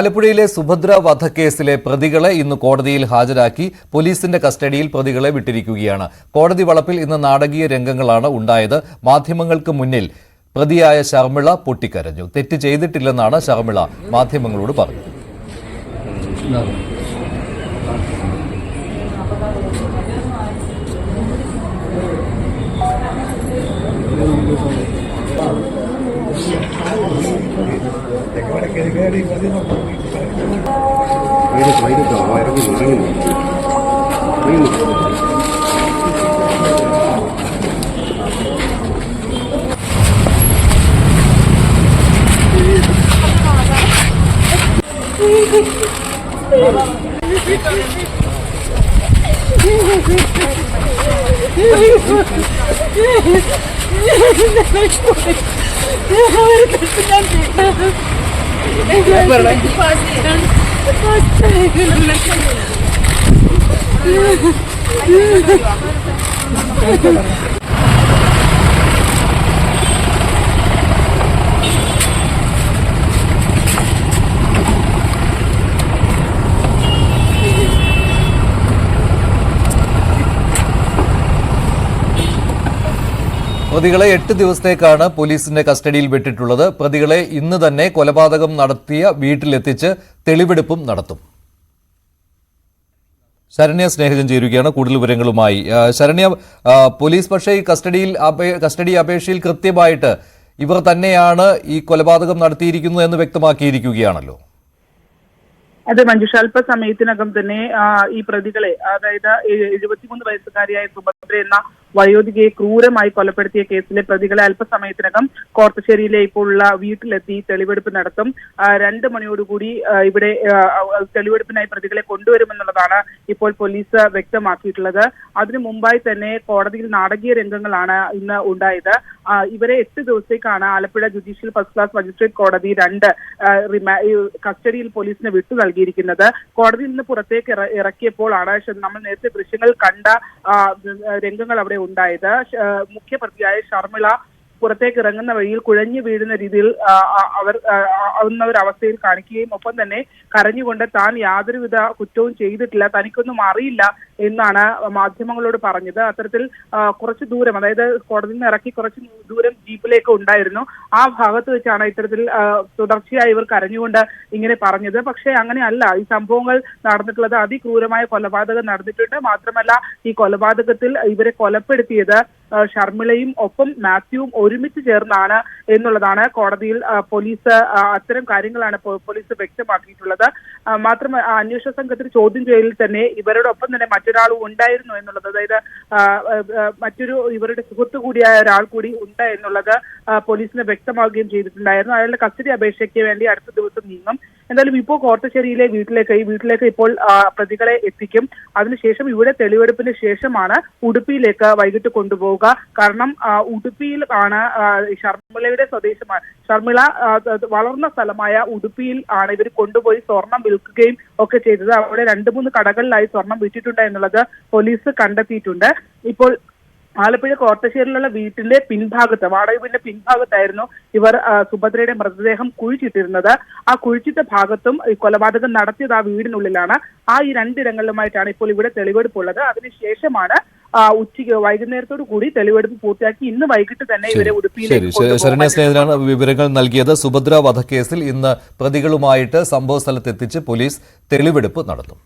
ആലപ്പുഴയിലെ സുഭദ്ര വധക്കേസിലെ പ്രതികളെ ഇന്ന് കോടതിയിൽ ഹാജരാക്കി പോലീസിന്റെ കസ്റ്റഡിയിൽ പ്രതികളെ വിട്ടിരിക്കുകയാണ്. കോടതി വളപ്പിൽ ഇന്ന് നാടകീയ രംഗങ്ങളാണ് ഉണ്ടായത്. മാധ്യമങ്ങൾക്ക് മുന്നിൽ പ്രതിയായ ശർമിള പൊട്ടിക്കരഞ്ഞു. തെറ്റ് ചെയ്തിട്ടില്ലെന്നാണ് ശർമിള മാധ്യമങ്ങളോട് പറഞ്ഞത്. പ്രതികളെ 8 ദിവസത്തേക്കാണ് പോലീസിന്റെ കസ്റ്റഡിയിൽ വിട്ടിട്ടുള്ളത്. പ്രതികളെ ഇന്ന് തന്നെ കൊലപാതകം നടത്തിയ വീട്ടിലെത്തിച്ച് തെളിവെടുപ്പും നടത്തും. ശരണ്യ സ്നേഹജൻ ചേരുകയാണ് കൂടുതൽ വിവരങ്ങളുമായി. ശരണ്യ, പോലീസ് പക്ഷേ ഈ കസ്റ്റഡി അപേക്ഷയിൽ കൃത്യമായിട്ട് ഇവർ തന്നെയാണ് ഈ കൊലപാതകം നടത്തിയിരിക്കുന്നത് എന്ന് വ്യക്തമാക്കിയിരിക്കുകയാണല്ലോ. അതെ മഞ്ജുഷ, അല്പസമയത്തിനകം തന്നെ ഈ പ്രതികളെ, അതായത് 73 വയസ്സുകാരിയായ സുഭദ്ര എന്ന വയോധികയെ ക്രൂരമായി കൊലപ്പെടുത്തിയ കേസിലെ പ്രതികളെ അല്പസമയത്തിനകം കോർത്തശ്ശേരിയിലെ ഇപ്പോഴുള്ള വീട്ടിലെത്തി തെളിവെടുപ്പ് നടത്തും. 2 മണിയോടുകൂടി ഇവിടെ തെളിവെടുപ്പിനായി പ്രതികളെ കൊണ്ടുവരുമെന്നുള്ളതാണ് ഇപ്പോൾ പോലീസ് വ്യക്തമാക്കിയിട്ടുള്ളത്. അതിനു മുമ്പായി തന്നെ കോടതിയിൽ നാടകീയ രംഗങ്ങളാണ് ഇന്ന് ഉണ്ടായത്. ഇവരെ 8 ദിവസത്തേക്കാണ് Alappuzha judicial first class magistrate കോടതി 2 കസ്റ്റഡിയിൽ പോലീസിന് വിട്ടു നൽകിയിരിക്കുന്നത്. കോടതിയിൽ നിന്ന് പുറത്തേക്ക് ഇറക്കിയപ്പോഴാണ് നമ്മൾ നേരത്തെ ദൃശ്യങ്ങൾ കണ്ട രംഗങ്ങൾ അവിടെ ഉണ്ടായത്. മുഖ്യപ്രതിയായ ശർമിള പുറത്തേക്ക് ഇറങ്ങുന്ന വഴിയിൽ കുഴഞ്ഞു വീഴുന്ന രീതിയിൽ ഒരു അവസ്ഥയിൽ കാണിക്കുകയും ഒപ്പം തന്നെ കരഞ്ഞുകൊണ്ട് താൻ യാതൊരുവിധ കുറ്റവും ചെയ്തിട്ടില്ല, തനിക്കൊന്നും അറിയില്ല എന്നാണ് മാധ്യമങ്ങളോട് പറഞ്ഞത്. അത്തരത്തിൽ കുറച്ച് ദൂരം, അതായത് കോടതിയിൽ നിന്ന് ഇറക്കി കുറച്ച് ദൂരം ജീപ്പിലേക്ക് ഉണ്ടായിരുന്നു. ആ ഭാഗത്ത് വെച്ചാണ് ഇത്തരത്തിൽ തുടർച്ചയായി ഇവർ കരഞ്ഞുകൊണ്ട് ഇങ്ങനെ പറഞ്ഞത്. പക്ഷേ അങ്ങനെയല്ല, ഈ സംഭവങ്ങൾ നടന്നിട്ടുള്ളത് അതിക്രൂരമായ കൊലപാതകം നടന്നിട്ടുണ്ട്. മാത്രമല്ല ഈ കൊലപാതകത്തിൽ ഇവരെ കൊലപ്പെടുത്തിയത് ശർമിളയും ഒപ്പം മാത്യുവും ഒരുമിച്ച് ചേർന്നാണ് എന്നുള്ളതാണ് കോടതിയിൽ പോലീസ് അത്തരം കാര്യങ്ങളാണ് പോലീസ് വ്യക്തമാക്കിയിട്ടുള്ളത്. മാത്രമല്ല അന്വേഷണ സംഘത്തിന് ചോദ്യം ചെയ്യലിൽ തന്നെ ഇവരോടൊപ്പം തന്നെ മറ്റൊരാളും ഉണ്ടായിരുന്നു എന്നുള്ളത്, അതായത് ഇവരുടെ സുഹൃത്തു കൂടിയായ ഒരാൾ കൂടി ഉണ്ട് എന്നുള്ളത് പോലീസിന് വ്യക്തമാക്കുകയും ചെയ്തിട്ടുണ്ടായിരുന്നു. അയാളുടെ കസ്റ്റഡി അപേക്ഷയ്ക്ക് വേണ്ടി അടുത്ത ദിവസം നീങ്ങും. എന്തായാലും ഇപ്പോൾ കോർത്തശ്ശേരിയിലെ വീട്ടിലേക്ക് ഇപ്പോൾ പ്രതികളെ എത്തിക്കും. അതിനുശേഷം ഇവിടെ തെളിവെടുപ്പിന് ശേഷമാണ് ഉടുപ്പിയിലേക്ക് വൈകിട്ട് കൊണ്ടുപോകുക. കാരണം ഉടുപ്പിയിൽ ആണ് ശർമിളയുടെ സ്വദേശമായ ശർമിള വളർന്ന സ്ഥലമായ ഉടുപ്പിയിൽ ആണ് ഇവർ കൊണ്ടുപോയി സ്വർണം വിൽക്കുകയും ഒക്കെ ചെയ്തത്. അവിടെ 2-3 കടകളിലായി സ്വർണം വിറ്റിട്ടുണ്ട് എന്നുള്ളത് പോലീസ് കണ്ടെത്തിയിട്ടുണ്ട്. ഇപ്പോൾ ആലപ്പുഴ കോർത്തശ്ശേരിയിലുള്ള വീട്ടിന്റെ പിൻഭാഗത്ത്, വാടക വീടിന്റെ പിൻഭാഗത്തായിരുന്നു ഇവർ സുഭദ്രയുടെ മൃതദേഹം കുഴിച്ചിട്ടിരുന്നത്. ആ കുഴിച്ചിട്ട ഭാഗത്തും ഈ കൊലപാതകം നടത്തിയത് ആ വീടിനുള്ളിലാണ്. ആ ഈ 2 ഇടങ്ങളിലുമായിട്ടാണ് ഇപ്പോൾ ഇവിടെ തെളിവെടുപ്പുള്ളത്. അതിനുശേഷമാണ് വൈകുന്നേരത്തോടു കൂടി തെളിവെടുപ്പ് പൂർത്തിയാക്കി ഇന്ന് വൈകിട്ട് തന്നെ ഇവരെ ഉടുപ്പിയിലേക്ക്. ശരണ്യ സ്നേഹനാണ് വിവരങ്ങൾ നൽകിയത്. സുഭദ്ര വധക്കേസിൽ ഇന്ന് പ്രതികളുമായിട്ട് സംഭവ സ്ഥലത്തെത്തിച്ച് പോലീസ് തെളിവെടുപ്പ് നടത്തും.